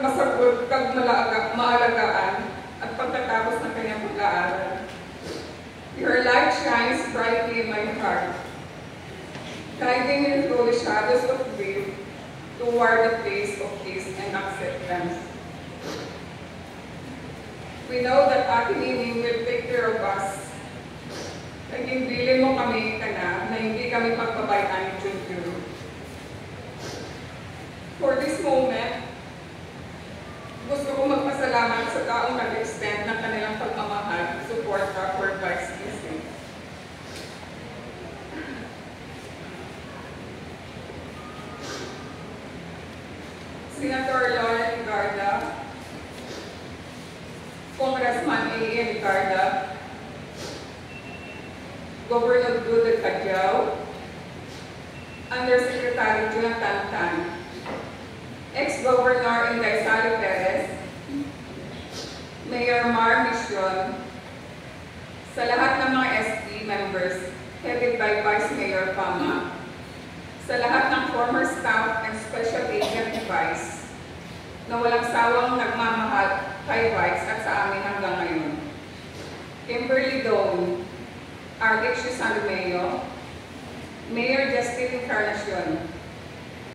masagod kag maalagaan at pagkatapos ng kanyang pag-aaral. Your light shines brightly in my heart, guiding me through the shadows of grief toward the place of peace and acceptance. We know that Ate Nini will take care of us. Naging mo kami na hindi kami pagbabayaan ni Junjun. For this moment, gusto ko magpasalamat sa taong nag-extend ng kanilang pagmamahal, support for Vice President. Senator Lauren Ligarda, Congressman A.E. Ligarda, Governor Duda Cadyao, Undersecretary Jonathan Tan, Ex-Governor Inday Sally Perez, Mayor Mar Mission, sa lahat ng mga ST members headed by Vice Mayor Pama, sa lahat ng former staff and special agent ni Vice na walang sawang nagmamahal kay Vice at sa amin hanggang ngayon. Kimberly Dome, Ardix San Romeo, Mayor Justin Encarnacion,